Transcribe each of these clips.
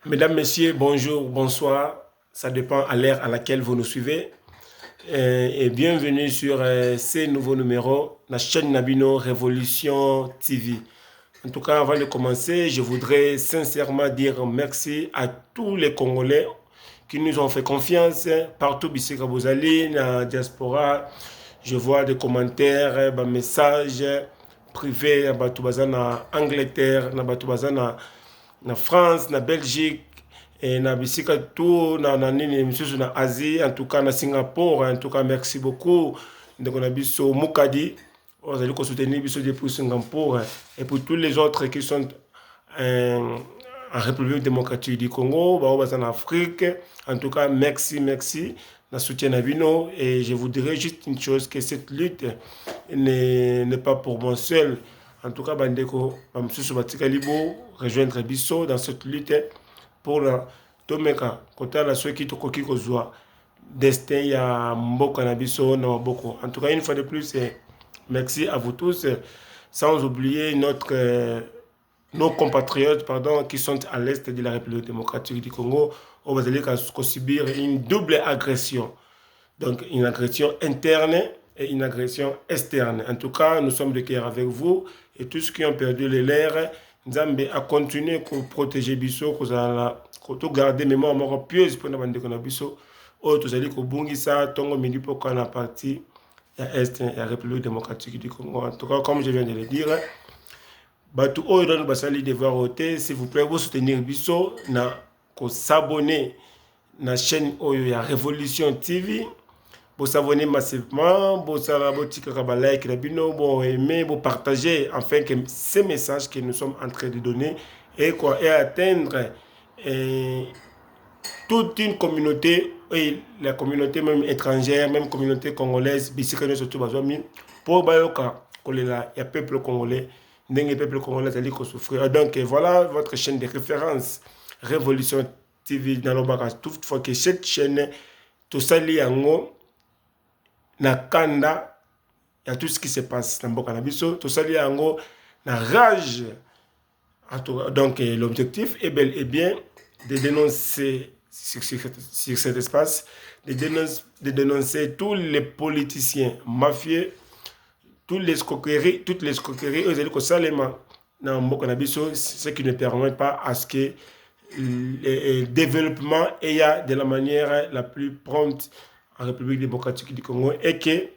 Mesdames, Messieurs, bonjour, bonsoir. Ça dépend à l'ère à laquelle vous nous suivez. Et bienvenue sur ces nouveaux numéros, la chaîne Nabino Révolution TV. En tout cas, avant de commencer, je voudrais sincèrement dire merci à tous les Congolais qui nous ont fait confiance partout, Bissika Bozali, dans la diaspora. Je vois des commentaires, des messages privés, en Angleterre, na France, na Belgique, et na bisika tout, na nini misusu na Asie, en tout cas na Singapour, en tout cas merci beaucoup. Donc on a biso Mukadi, on a soutenir biso depuis Singapour, et pour tous les autres qui sont en République démocratique du Congo, en Afrique, en tout cas merci, merci. Na soutien à Vino, et je vous dirais juste une chose, que cette lutte n'est pas pour moi seul. En tout cas, Bandeko, Bamsusu Batikalibo, rejoindre Bisso dans cette lutte pour la Tomeka, côté la ceux qui te koki kozwa, destin ya Mboka na Bisso na Maboko. En tout cas, une fois de plus, merci à vous tous, sans oublier nos compatriotes pardon, qui sont à l'est de la République démocratique du Congo, où vous allez subir une double agression. Donc, une agression interne et une agression externe. En tout cas, nous sommes de cœur avec vous et tous ceux qui ont perdu les lèvres, Nzambe a continué à protéger Bisso, à garder mémoire mort pieuse pour nous demander qu'on a Bisso. Oh, tous allez qu'on bungisa, tongo midi pour qu'on a parti à Est et la République démocratique du Congo. En tout cas, comme je viens de le dire, Batu Oiron Basali devoir voter, s'il vous plaît, vous soutenir Bisso, na s'abonner à la chaîne Oyo ya Révolution TV. Vous vous abonnez massivement, vous like, vous aimer, vous partager, afin que ces messages que nous sommes en train de donner et atteindre toute une communauté, et la communauté même étrangère, même communauté congolaise, surtout pour Bayoka, il y a peuple congolais, le peuple congolais a souffrir. Donc voilà votre chaîne de référence, Révolution TV dans le bagage. Toutefois que cette chaîne, tout ça lié à na kanda, il y a tout ce qui se passe dans Mboka na biso, tout ça lié à na rage. Donc l'objectif est bel et bien de dénoncer sur cet espace, de dénoncer tous les politiciens mafieux, toutes les escroqueries, dans Mboka na biso, ce qui ne permet pas à ce que le développement ait de la manière la plus prompte en République démocratique du Congo et que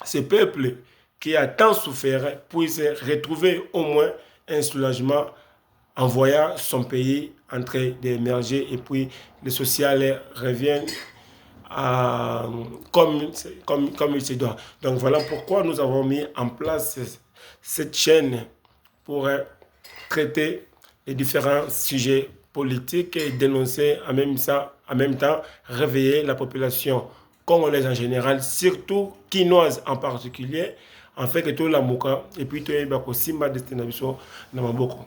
ce peuple qui a tant souffert puisse retrouver au moins un soulagement en voyant son pays en train d'émerger et puis le social revient comme il se doit. Donc voilà pourquoi nous avons mis en place cette chaîne pour traiter les différents sujets politiques et dénoncer en même temps réveiller la population congolaise en général, surtout quinoise en particulier, en fait que tout la mouka et puis tout le simba destination dans Maboko.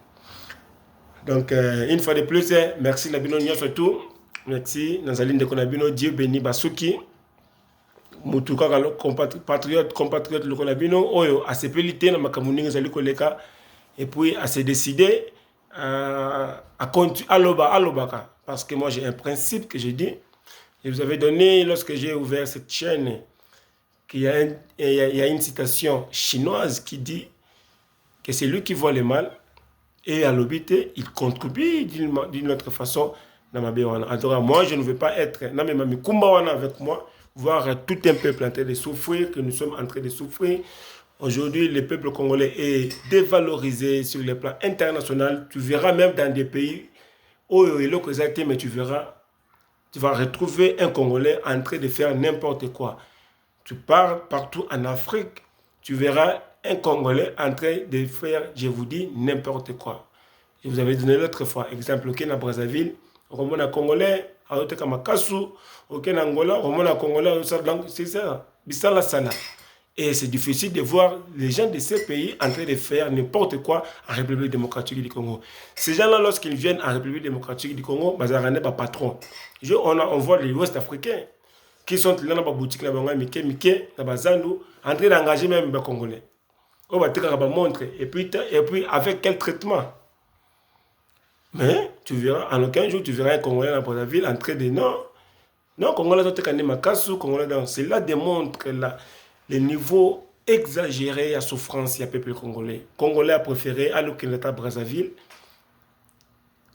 Donc une fois de plus, merci Nabino surtout, merci Nazaline de Konabino, Dieu béni Basuki. Mutuka compatriote le Konabino, oyo a se pelité na makamuninga zali koleka et puis à se décider à continuer à parce que moi j'ai un principe que je dis. Je vous avais donné lorsque j'ai ouvert cette chaîne qu'il y a une citation chinoise qui dit que c'est lui qui voit le mal et à l'obité il contribue d'une autre façon dans ma béwana. En tout cas, moi je ne veux pas être avec moi, voir tout un peuple en train de souffrir, que nous sommes en train de souffrir. Aujourd'hui, le peuple congolais est dévalorisé sur le plan international. Tu verras même dans des pays où il y a mais tu vas retrouver un Congolais en train de faire n'importe quoi. Tu pars partout en Afrique, tu verras un Congolais en train de faire, je vous dis, n'importe quoi. Je vous avais donné l'autre fois, exemple, au Kenya, Brazzaville, au Congolais, à Otekamakasu, au Kenya, Angola, au Congolais, c'est ça, Bissala Sana. Et c'est difficile de voir les gens de ces pays en train de faire n'importe quoi en République démocratique du Congo. Ces gens-là, lorsqu'ils viennent en République démocratique du Congo, ils sont pas patrons. On voit les Ouest-Africains qui sont là dans la boutique, en train d'engager même les Congolais. On va te montre. Et puis, avec quel traitement? Mais tu verras, en aucun jour, tu verras un Congolais dans Brazzaville en train de non. Non, Congolais sont quand même Makassou, Congolais dans. Cela démontre le niveau exagéré à souffrance, il y a peuple congolais. Congolais a préféré aller au Brazzaville.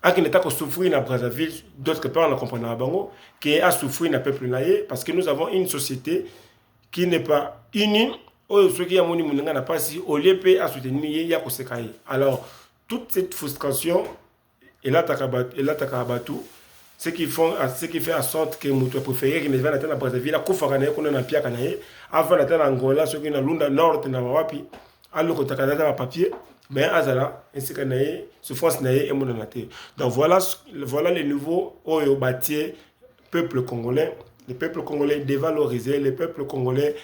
À qui n'est pas souffrir à Brazzaville, d'autres part on comprend à Bango, qui a souffrir dans le peuple naïe, parce que nous avons une société qui n'est pas unie. Ceux qui ont n'a pas si au lieu de soutenir, il y a alors, toute cette frustration, et là, tout ce qui fait en sorte que mon préféré qui ne va pas Brazzaville, à Koufakane, qu'on a Pia Kanae, avant d'atteindre Angola, ceux qui ont Lunda Nord, na Wapi, alors que tu as papier, mais Azala, ainsi que Nae, souffrance Nae et Mononate. Donc voilà les nouveaux Oyobatier, peuple congolais. Le peuple congolais est dévalorisé, le peuple congolais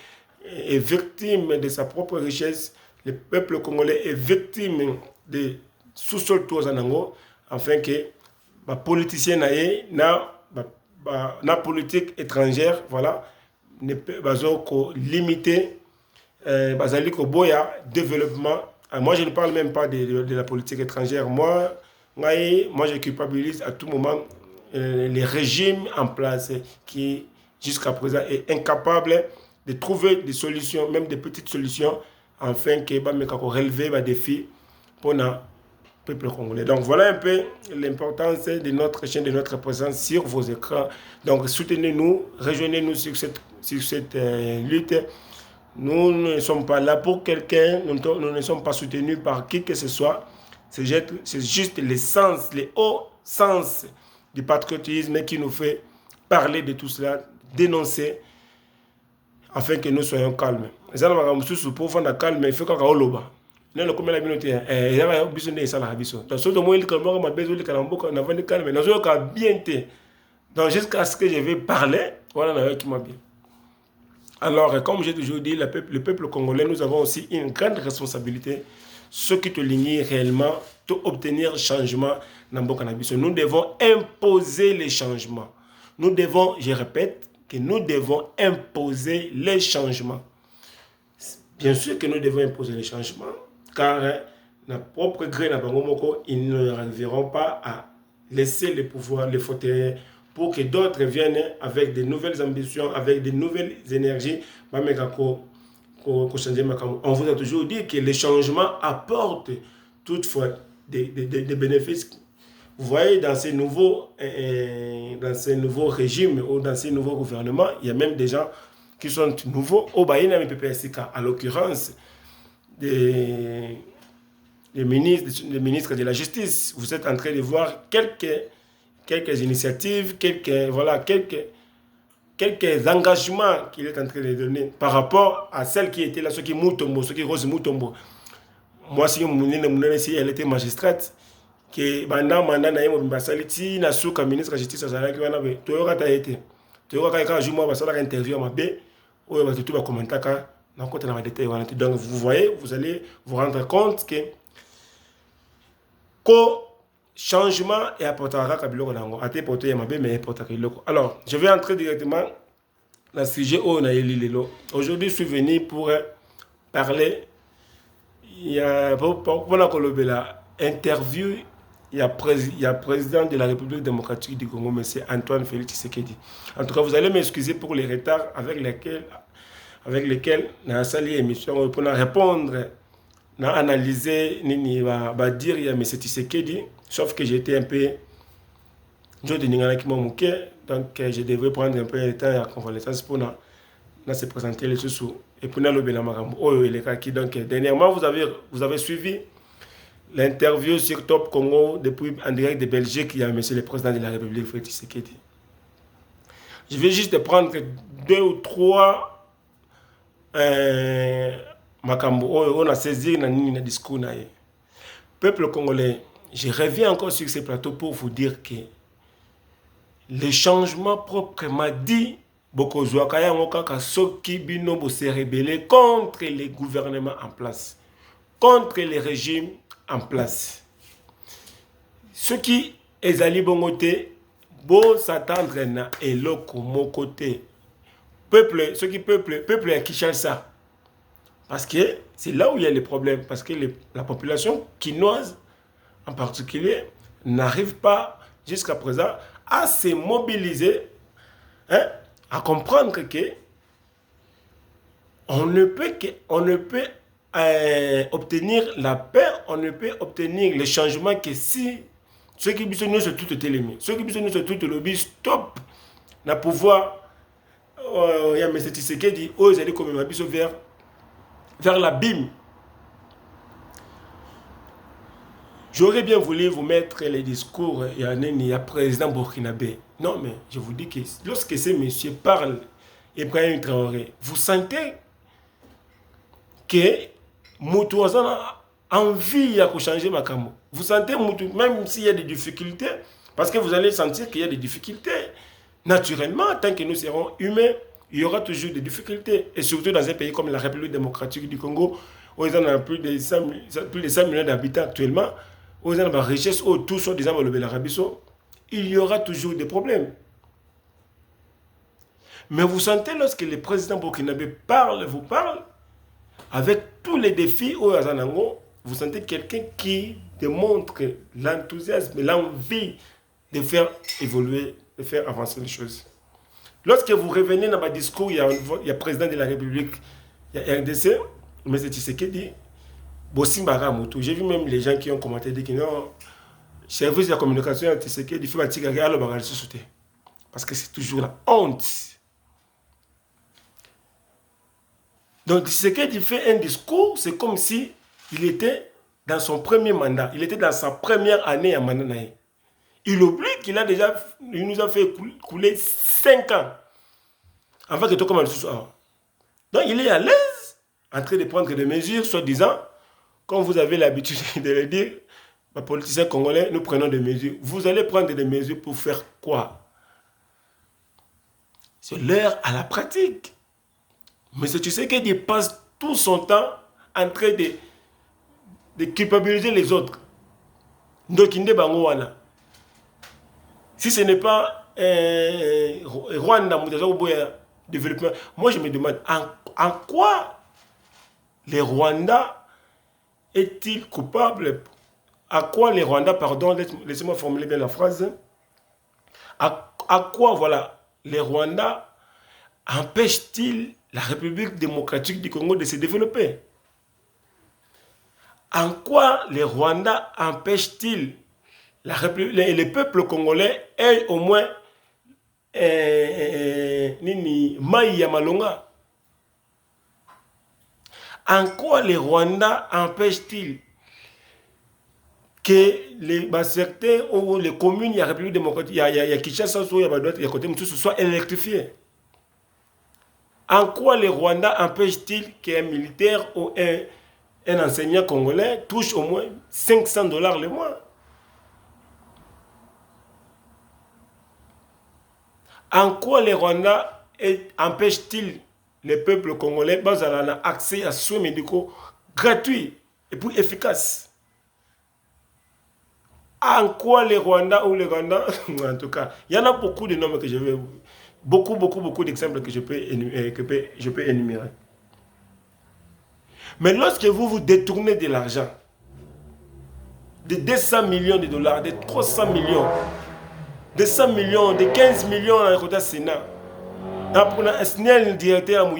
est victime de sa propre richesse, le peuple congolais est victime de sous-sol Touazanango, afin que les politiciens na politique étrangère, voilà, ne peuvent limiter le développement. Moi, je ne parle même pas de la politique étrangère. Moi, je culpabilise à tout moment les régimes en place qui, jusqu'à présent, est incapable de trouver des solutions, même des petites solutions, afin que relever les défis pour le peuple congolais. Donc, voilà un peu l'importance de notre chaîne, de notre présence sur vos écrans. Donc, soutenez-nous, rejoignez-nous sur cette lutte. Nous ne sommes pas là pour quelqu'un, nous ne sommes pas soutenus par qui que ce soit. C'est juste l'essence, le haut sens du patriotisme qui nous fait parler de tout cela, dénoncer, afin que nous soyons calmes. Pour faire calme, il faut qu'on ait non le comme la communauté il y a besoin de ça la habitation donc surtout moi il comme ma besoin de calamboka na vendre calme dans un cas bien té donc jusqu'à ce que je vais parler voilà la qui m'a bien. Alors comme j'ai toujours dit le peuple congolais nous avons aussi une grande responsabilité ce qui te ligne réellement pour obtenir changement dans mboka na biso. Nous devons imposer les changements, nous devons, je répète, que nous devons imposer les changements. Bien sûr que nous devons imposer les changements, car notre propre gré, ils n'arriveront pas à laisser le pouvoir, le fauteuil, pour que d'autres viennent avec de nouvelles ambitions, avec de nouvelles énergies. On vous a toujours dit que les changements apportent toutefois des bénéfices. Vous voyez, dans ces nouveaux régimes ou dans ces nouveaux gouvernements, il y a même des gens qui sont nouveaux au Baïna PPSK, à l'occurrence des ministres de la Justice. Vous êtes en train de voir quelques initiatives, quelques engagements qu'il est en train de donner par rapport à celles qui étaient là, ceux qui Moutombo, ceux qui Rose Moutombo. Moi, si elle était magistrate, que pendant mandat na yemo basaliti na suka ministre de la Justice azalaki wana be toyoka ta été toyoka ka jour moi basala interview mabe oyo ba tout ba commentaka na côté na détail wana. Donc vous voyez, vous allez vous rendre compte que changement et apportera kabiloko nango ate porter mabe mais portera loko. Alors je vais entrer directement dans le sujet où on a lilo. Aujourd'hui je suis venu pour parler il y a pour la kolobela interview. Il y a président de la République démocratique du Congo, M. Antoine Félix Tshisekedi. En tout cas, vous allez m'excuser pour les retards avec lesquels na sali émission pour répondre, na analyser, ni va dire il y a M. Tshisekedi, sauf que j'étais un peu donc je devrais prendre un peu de temps à convalescence pour se présenter les sous et pour le Benamarambo. Oh, il est kaki. Donc dernièrement vous avez suivi l'interview sur Top Congo depuis en direct de Belgique, il y a M. le Président de la République, Félix Tshisekedi. Je vais juste prendre 2 ou 3 makambo on a saisi dans le discours. Peuple congolais, je reviens encore sur ce plateau pour vous dire que les changements proprement dit, Bokozouakaya Mokaka Soki Binobo s'est rebellé contre les gouvernements en place, contre les régimes en place. Ce qui est allé bon côté, bon s'attendre na eloko mon côté. Peuple à Kinshasa. Parce que c'est là où il y a les problèmes. Parce que la population quinoise, en particulier, n'arrive pas jusqu'à présent à se mobiliser, hein, à comprendre que on ne peut obtenir la paix, on ne peut obtenir le changement que si ceux qui sont sur toute télémie, ceux qui sont sur toute lobby, stop, na pouvoir, il y a M. Tshisekedi, oh, ils allaient comme vers l'abîme. J'aurais bien voulu vous mettre les discours, il y a président burkinabé. Non, mais je vous dis que lorsque ces messieurs parlent, Ibrahim Traoré, vous sentez que Moutou a envie de changer ma camo. Vous sentez Moutou, même s'il y a des difficultés, parce que vous allez sentir qu'il y a des difficultés. Naturellement, tant que nous serons humains, il y aura toujours des difficultés. Et surtout dans un pays comme la République démocratique du Congo, où ils en ont plus de 100 millions d'habitants actuellement, où ils ont la richesse, où tout soit disant l'Arabie, il y aura toujours des problèmes. Mais vous sentez lorsque le président burkinabé vous parle, avec tous les défis au Azanango, vous sentez quelqu'un qui démontre l'enthousiasme, l'envie de faire évoluer, de faire avancer les choses. Lorsque vous revenez dans votre discours, il y a le président de la République, il y a RDC, M. Tshisekedi, Bossimbara Moutou. J'ai vu même les gens qui ont commenté, dit que non, service de la communication, Tshisekedi, il faut que alors on va se sauter. Parce que c'est toujours la honte. Donc, Tshisekedi fait un discours, c'est comme si il était dans son premier mandat. Il était dans sa première année à mandat. Il oublie qu'il nous a fait couler 5 ans avant que tout commence. Donc, il est à l'aise, en train de prendre des mesures, soi-disant, comme vous avez l'habitude de le dire, les politiciens congolais, nous prenons des mesures. Vous allez prendre des mesures pour faire quoi? C'est l'heure à la pratique. Mais tu sais qu'il passe tout son temps en train de culpabiliser les autres. Donc, si ce n'est pas Rwanda, développement, moi je me demande en quoi les Rwandais est-il coupable? À quoi les Rwandais, pardon, laissez-moi formuler bien la phrase. À quoi, voilà, les Rwandais empêchent-ils la République démocratique du Congo de se développer? En quoi les Rwandais empêchent-ils le peuple congolais ait au moins Maï Yamalonga? En quoi les Rwandais empêchent-ils que certains ou les communes, il y a la République démocratique, il y a Kinshasa, il y a d'autres, il y a côté Moussou, soient électrifiés? En quoi les Rwandais empêchent-ils qu'un militaire ou un enseignant congolais touche au moins $500 le mois? En quoi les Rwandais empêchent-ils le peuple congolais d'avoir accès à soins médicaux gratuits et puis efficaces? En quoi les Rwandais ou les Rwandais, en tout cas, il y en a beaucoup de noms que je vais, beaucoup d'exemples que je peux énumérer. Mais lorsque vous détournez de l'argent, de 200 millions de dollars, de 300 millions, de 100 millions, de 15 millions à côté Sénat, un directeur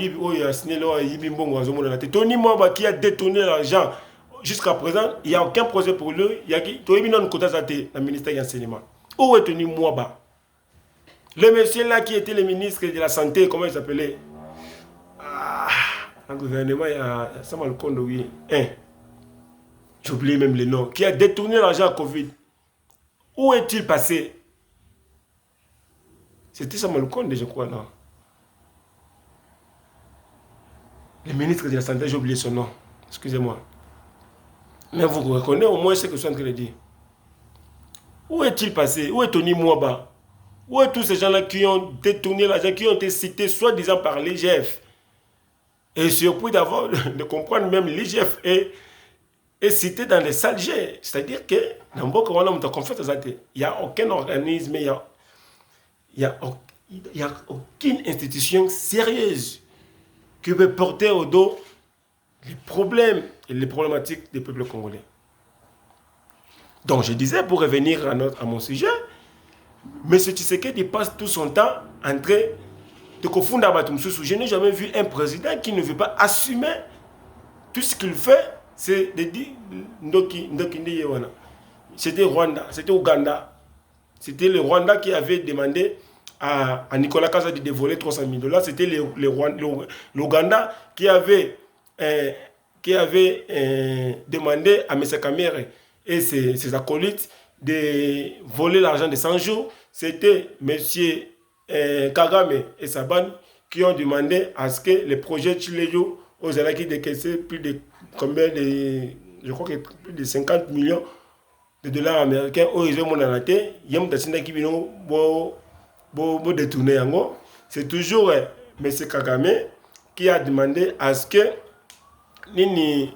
Tony Mwaba qui a détourné l'argent jusqu'à présent, il n'y a aucun projet pour lui. Il y a le ministère de l'enseignement. Où est Tony Mwaba? Le monsieur là qui était le ministre de la Santé, comment il s'appelait? Le gouvernement, il y a Samuel Kondo, oui. J'oublie même le nom. Qui a détourné l'argent à Covid. Où est-il passé? C'était Samuel Kondo, je crois, non? Le ministre de la Santé, j'ai oublié son nom. Excusez-moi. Mais vous reconnaissez au moins ce que je suis en train de dire. Où est-il passé? Où est Tony Mwaba? Où est tous ces gens-là qui ont détourné l'argent, qui ont été cités soi-disant par l'IGF? Et surpris de comprendre même l'IGF est cité dans les salles G. C'est-à-dire que dans beaucoup de il n'y a aucun organisme, il n'y a aucune institution sérieuse qui peut porter au dos les problèmes et les problématiques des peuples congolais. Donc je disais, pour revenir à mon sujet, M. Tshisekedi passe tout son temps en train de confondre Batumsusu. Je n'ai jamais vu un président qui ne veut pas assumer tout ce qu'il fait, c'est de dire Ndoki Yewana. C'était Rwanda, c'était Ouganda. C'était le Rwanda qui avait demandé à Nicolas Kaza de dévoiler 300 000 $. C'était l'Ouganda qui avait demandé à M. Kamere et ses acolytes de voler l'argent de 100 jours. C'était M. Kagame et sa bande qui ont demandé à ce que les projets Chileyo aux Alaki décaissaient plus de combien de, je crois que plus de 50 millions de dollars américains au réseau mondial. C'est toujours M. Kagame qui a demandé à ce que Nini,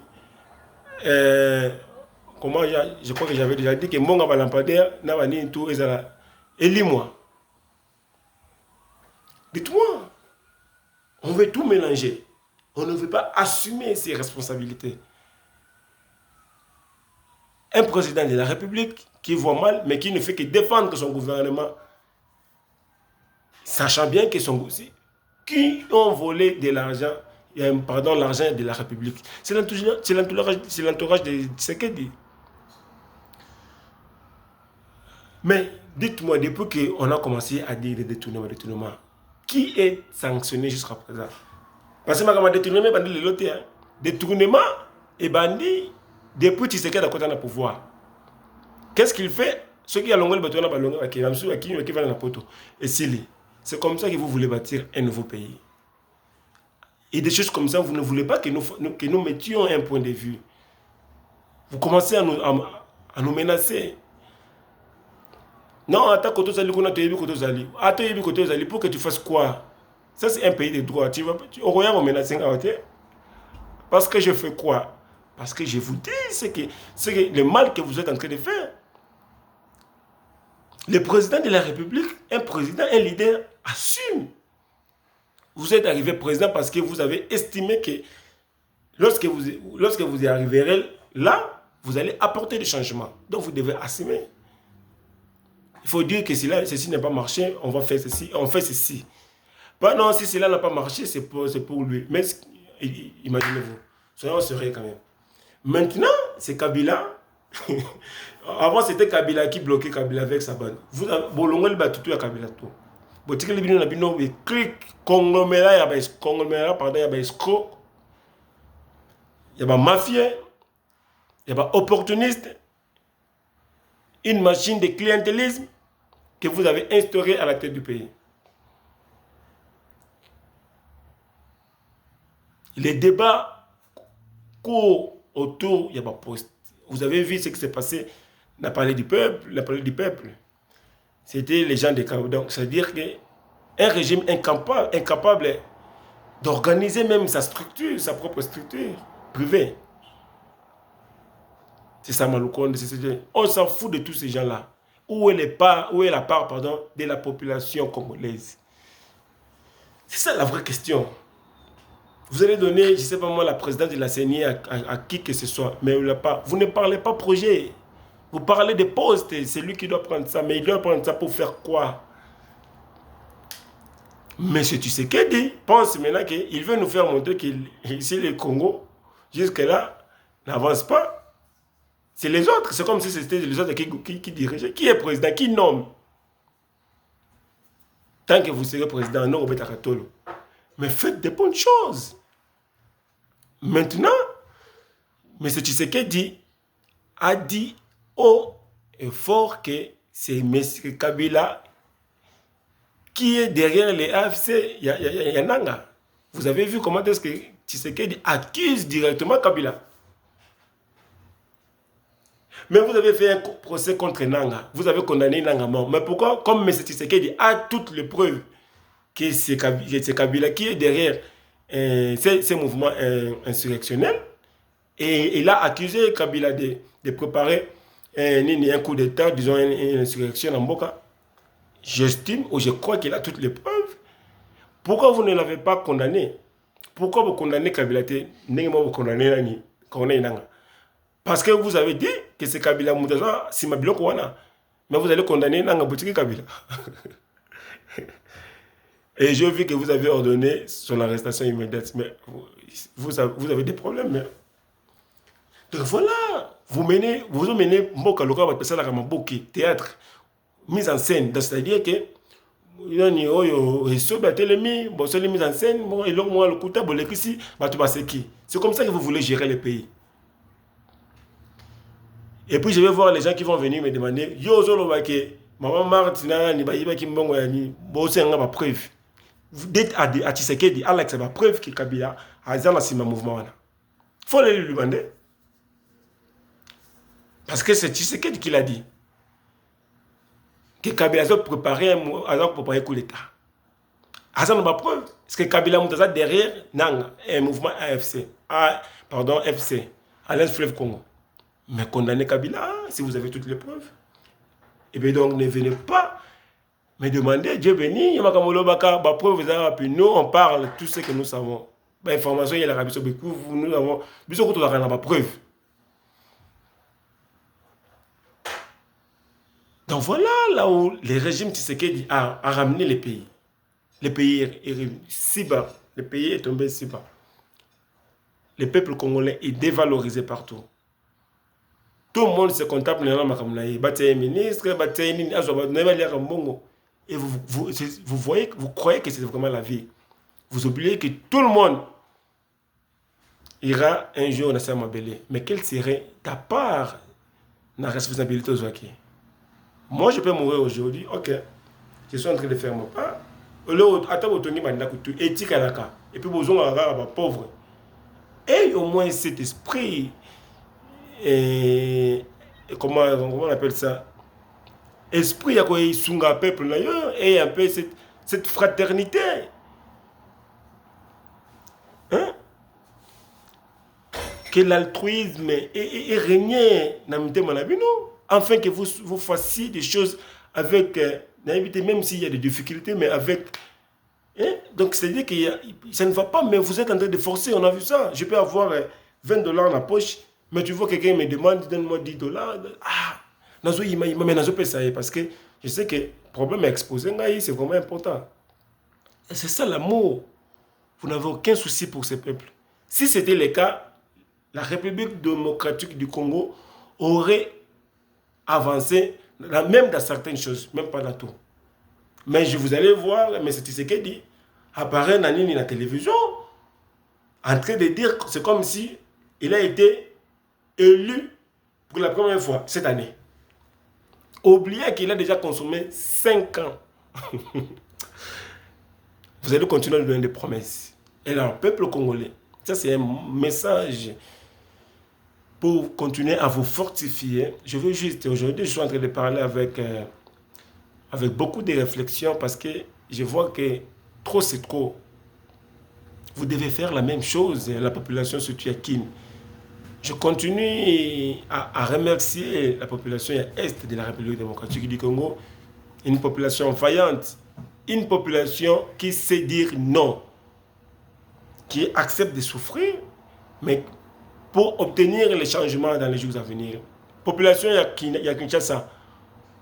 comment je crois que j'avais déjà dit que Monga Balampadaire n'a pas ni tout élis-moi. Dites-moi, on veut tout mélanger. On ne veut pas assumer ses responsabilités. Un président de la République qui voit mal, mais qui ne fait que défendre son gouvernement, sachant bien que son gouvernement, qui ont volé de l'argent, pardon, l'argent de la République. C'est l'entourage de Tshisekedi. Mais dites-moi, depuis qu'on a commencé à dire des détournements, qui est sanctionné jusqu'à présent? Parce que ma détournement est bandit le loté. Détournement et bandit depuis Tshisekedi à côté de pouvoir. Qu'est-ce qu'il fait? Ceux qui ont longué le bateau, qui va dans la poto. Et c'est comme ça que vous voulez bâtir un nouveau pays. Et des choses comme ça, vous ne voulez pas que nous mettions un point de vue. Vous commencez à nous menacer. Non, attends, pour que tu fasses quoi? Ça, c'est un pays de droit. Tu vas au menacer. Parce que je fais quoi? Parce que je vous dis, c'est que le mal que vous êtes en train de faire. Le président de la République, un président, un leader, assume. Vous êtes arrivé président parce que vous avez estimé que lorsque vous y arriverez là, vous allez apporter des changements. Donc vous devez assumer. Il faut dire que si ceci n'a pas marché, on va faire ceci, on fait ceci. Bah non, si cela n'a pas marché, c'est pour lui. Mais imaginez-vous, soyons sérieux quand même. Maintenant, c'est Kabila. Avant, c'était Kabila qui bloquait Kabila avec sa bande. Vous avez bolongé batutu à Kabila tout. Botique les bino na bino et clic conglomérat ya ba conglomérat pardon ya ba escroc. Ya ba mafia, ya ba opportuniste. Une machine de clientélisme que vous avez instaurée à la tête du pays. Les débats courent autour, il y a pas poste. Vous avez vu ce qui s'est passé dans le palais du peuple. C'était les gens de Kabila. Donc, c'est-à-dire qu'un régime incapable d'organiser même sa structure, sa propre structure privée. C'est ça, Maloukonde. On s'en fout de tous ces gens-là. Où est la part de la population congolaise? C'est ça la vraie question. Vous allez donner, je ne sais pas moi, la présidence de la CENI à qui que ce soit, mais vous ne parlez pas projet. Vous parlez de postes, c'est lui qui doit prendre ça, mais il doit prendre ça pour faire quoi? Mais ce Tshisekedi pense maintenant qu'il veut nous faire montrer qu'ici le Congo, jusque-là, n'avance pas. C'est les autres, c'est comme si c'était les autres qui dirigeaient. Qui est président? Qui nomme? Tant que vous serez président, non, mais faites des bonnes choses. Maintenant, M. Tshisekedi a dit haut et fort que c'est M. Kabila qui est derrière les AFC Yananga. Vous avez vu comment est-ce que Tshisekedi accuse directement Kabila. Mais vous avez fait un procès contre Nanga. Vous avez condamné Nanga mort. Mais pourquoi? Comme M. Tshisekedi a toutes les preuves que c'est Kabila qui est derrière ces mouvements insurrectionnels. Et il a accusé Kabila de préparer un coup d'État, disons une insurrection en Mboka. J'estime ou je crois qu'il a toutes les preuves. Pourquoi vous ne l'avez pas condamné? Pourquoi vous condamnez Kabila? Vous condamnez Nanga. Parce que vous avez dit que c'est Kabila Moutaza, si ma biloko wana. Mais vous allez condamner Nanga Boutiki Kabila. Et je vu que vous avez ordonné son arrestation immédiate. Mais vous avez des problèmes. Mais... Donc voilà, vous menez Mboka Loka Batpesala Ramaboki, théâtre, mise en scène. C'est-à-dire que il y a une mise en scène, et donc moi le coup c'est comme ça que vous voulez gérer le pays. Et puis je vais voir les gens qui vont venir me demander yo zolo bake maman Martina ni bayiba ki mbongo ya ni bosenga ba preuve. Vous dites à Tshisekedi Alex ba preuve que Kabila a dans la mouvement wana. Faut les lui demander. Parce que c'est Tshisekedi qui l'a dit. Que Kabila a préparé un coup d'État. Azan n'a pas preuve. Est-ce que Kabila Moutaza derrière Nang, un mouvement AFC, FC, Alliance Fleuve Congo. Mais condamnez Kabila si vous avez toutes les preuves. Et bien donc ne venez pas me demander, Dieu béni, nous on parle tout ce que nous savons. L'information, il y a la nous avons la preuve. Donc voilà là où le régime Tshisekedi a ramené les pays. Le pays est si bas. Le pays est tombé si bas. Le peuple congolais est dévalorisé partout. Tout le monde se comptable dans la ministre, et vous voyez, vous croyez que c'est vraiment la vie. Vous oubliez que tout le monde ira un jour dans sa mabélé. Mais quelle serait ta part dans la responsabilité aux Ouaki? Moi, je peux mourir aujourd'hui, ok. Je suis en train de faire mon part. Et puis, vous avez pauvre. Et au moins cet esprit, comment on appelle ça? Esprit, il y a un peuple, et un peu cette fraternité. Hein? Que l'altruisme est régné dans le thème, afin que vous fassiez des choses avec naïveté, même s'il y a des difficultés, mais avec... Hein? Donc, c'est-à-dire que ça ne va pas, mais vous êtes en train de forcer, on a vu ça. Je peux avoir $20 dans la poche, mais tu vois quelqu'un me demande, donne-moi $10. Ah, parce que je sais que le problème est exposé, c'est vraiment important. Et c'est ça l'amour. Vous n'avez aucun souci pour ce peuple. Si c'était le cas, la République démocratique du Congo aurait avancé, même dans certaines choses, même pas dans tout. Mais vous allez voir, mais c'est ce qu'il dit, apparaît dans la télévision, en train de dire que c'est comme si il a été élu pour la première fois cette année. Oubliez qu'il a déjà consommé 5 ans. Vous allez continuer à lui donner des promesses. Et là, le peuple congolais, ça c'est un message pour continuer à vous fortifier. Je veux juste, aujourd'hui, je suis en train de parler avec beaucoup de réflexions parce que je vois que trop c'est trop. Vous devez faire la même chose, la population surtout à Kin. Je continue à remercier la population est de la République démocratique du Congo, une population vaillante, une population qui sait dire non, qui accepte de souffrir, mais pour obtenir les changements dans les jours à venir. Population, il y a Kinshasa.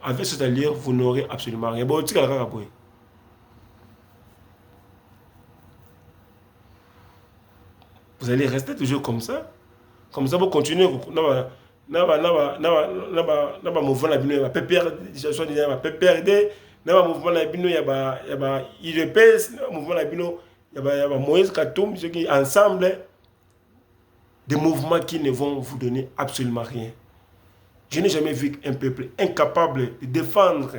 Avec ce c'est-à-dire, vous n'aurez absolument rien. Vous allez rester toujours comme ça. Comme ça, vous continuez. Mouvement la bino, il y a PPRD, mouvement la bino, il y a IDPS, mouvement la bino, il y a Moïse Katoum, ceux qui ensemble, des mouvements qui ne vont vous donner absolument rien. Je n'ai jamais vu un peuple incapable de défendre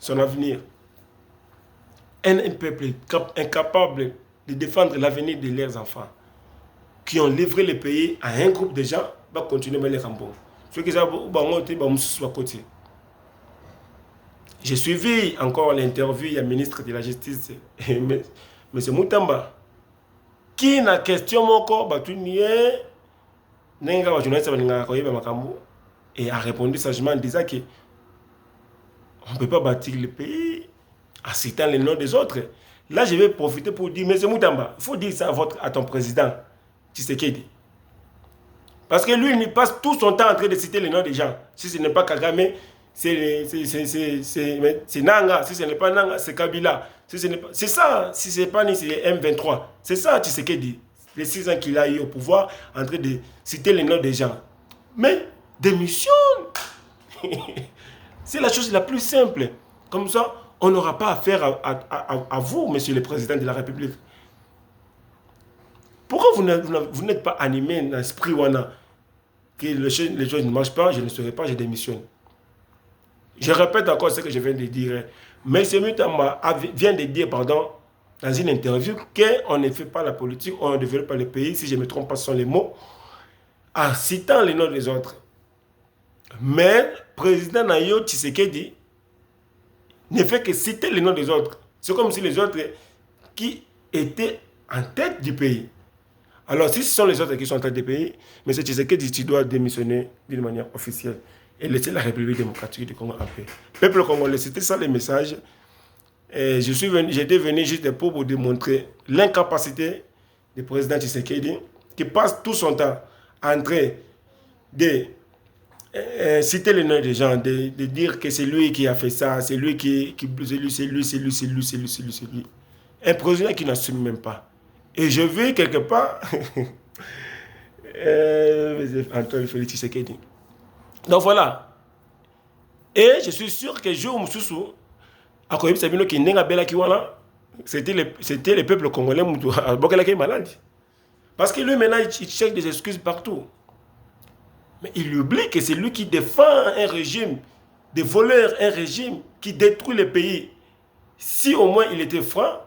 son avenir. Un peuple incapable de défendre l'avenir de leurs enfants, qui ont livré le pays à un groupe de gens, va continuer à les remboursser. Ceux qui ont côté. J'ai suivi encore l'interview du ministre de la Justice, M. Moutamba, qui n'a question encore et a répondu sagement en disant que on ne peut pas bâtir le pays en citant les noms des autres. Là, je vais profiter pour dire, M. Moutamba, il faut dire ça à ton président, Tshisekedi. Parce que lui, il passe tout son temps en train de citer les noms des gens. Si ce n'est pas Kagame, c'est Nanga. Si ce n'est pas Nanga, c'est Kabila. Si c'est ça. Si ce n'est pas ni c'est M23. C'est ça, tu sais qu'il dit. Les 6 ans qu'il a eu au pouvoir, en train de citer les noms des gens. Mais démissionne. C'est la chose la plus simple. Comme ça, on n'aura pas affaire à vous, monsieur le président de la République. Pourquoi vous n'êtes pas animé dans l'esprit Wana que les choses ne marchent pas, je ne serai pas, je démissionne. Je répète encore ce que je viens de dire. Mais ce Mutamba vient de dire, pardon, dans une interview, qu'on ne fait pas la politique, on ne développe pas le pays, si je ne me trompe pas, ce sont les mots, en citant les noms des autres. Mais le président Nayo Tshisekedi ne fait que citer les noms des autres. C'est comme si les autres qui étaient en tête du pays. Alors, si ce sont les autres qui sont en tête du pays, M. Tshisekedi, tu dois démissionner d'une manière officielle et laisser la République démocratique du Congo en paix. Peuple congolais, c'était ça le message. J'étais venu juste pour vous démontrer l'incapacité du président Tshisekedi qui passe tout son temps en train de citer les noms des gens, de dire que c'est lui qui a fait ça, c'est lui c'est lui. Un président qui n'assume même pas. Et je vais quelque part Antoine Félix Tshisekedi. Donc voilà. Et je suis sûr que jour Moussoussou, c'était le peuple congolais qui est malade. Parce que lui maintenant il cherche des excuses partout. Mais il oublie que c'est lui qui défend un régime de voleurs, un régime qui détruit le pays. Si au moins il était franc,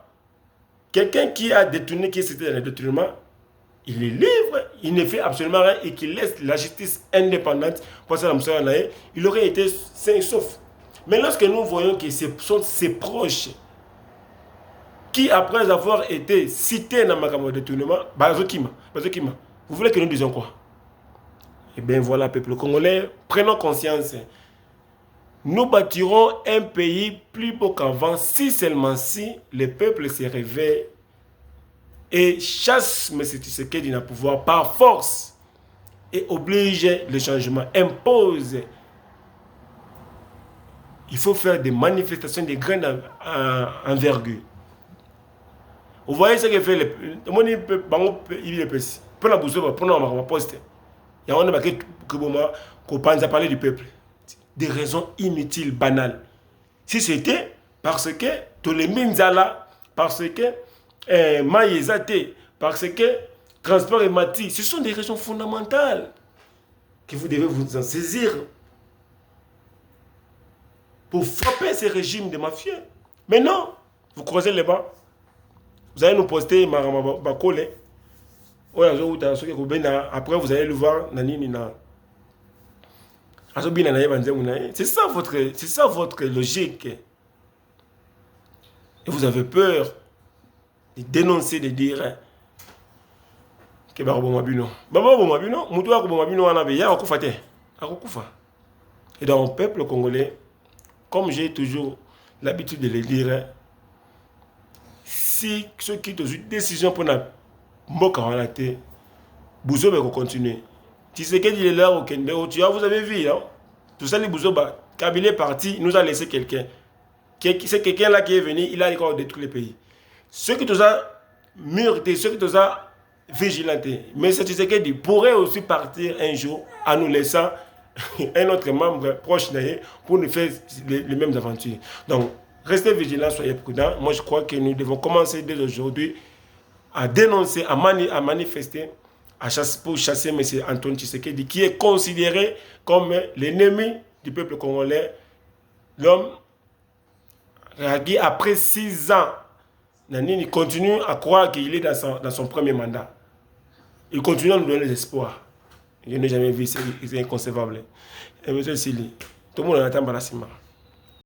quelqu'un qui a détourné, qui était dans le détournement, il les livre, il ne fait absolument rien et qu'il laisse la justice indépendante pour ça, il aurait été sain et sauf. Mais lorsque nous voyons que ce sont ses proches qui, après avoir été cités dans le détournement, vous voulez que nous disions quoi? Eh bien voilà, peuple congolais, prenons conscience. Nous bâtirons un pays plus beau qu'avant si seulement si le peuple se réveille et chasse M. Tshisekedi dans le pouvoir par force et oblige le changement, impose. Il faut faire des manifestations de grande envergure. Vous voyez ce que fait le poste. Il y a un parler du peuple. Des raisons inutiles, banales. Si c'était parce que Ptolémée Nzala, parce que Maïzate, parce que transport et mati, ce sont des raisons fondamentales que vous devez vous en saisir pour frapper ces régimes de mafieux. Mais non, vous croisez les bas. Vous allez nous poster Bakole. Après, vous allez le voir. C'est ça votre logique. Et vous avez peur de dénoncer, de dire que et dans le peuple congolais, comme j'ai toujours l'habitude de le dire, si ceux qui ont une décision pour la Mboka relaté, Bouzo va continuer. Tu sais qu'il est là au Kenya, vous avez vu, hein? Tout ça, les Bouzo, Kabila est parti, il nous a laissé quelqu'un. C'est quelqu'un là qui est venu, il a encore détruit le pays. Ceux qui nous ont murté, ceux qui nous ont vigilanté, mais ce Tshisekedi pourrait aussi partir un jour en nous laissant un autre membre proche pour nous faire les mêmes aventures. Donc, restez vigilants, soyez prudents. Moi, je crois que nous devons commencer dès aujourd'hui à dénoncer, à manifester, pour chasser M. Antoine Tshisekedi, qui est considéré comme l'ennemi du peuple congolais. L'homme, après 6 ans, il continue à croire qu'il est dans son premier mandat. Il continue à nous donner des espoirs. Je n'ai jamais vu, c'est inconcevable. Et M. Sili, tout le monde en attend par la ciment.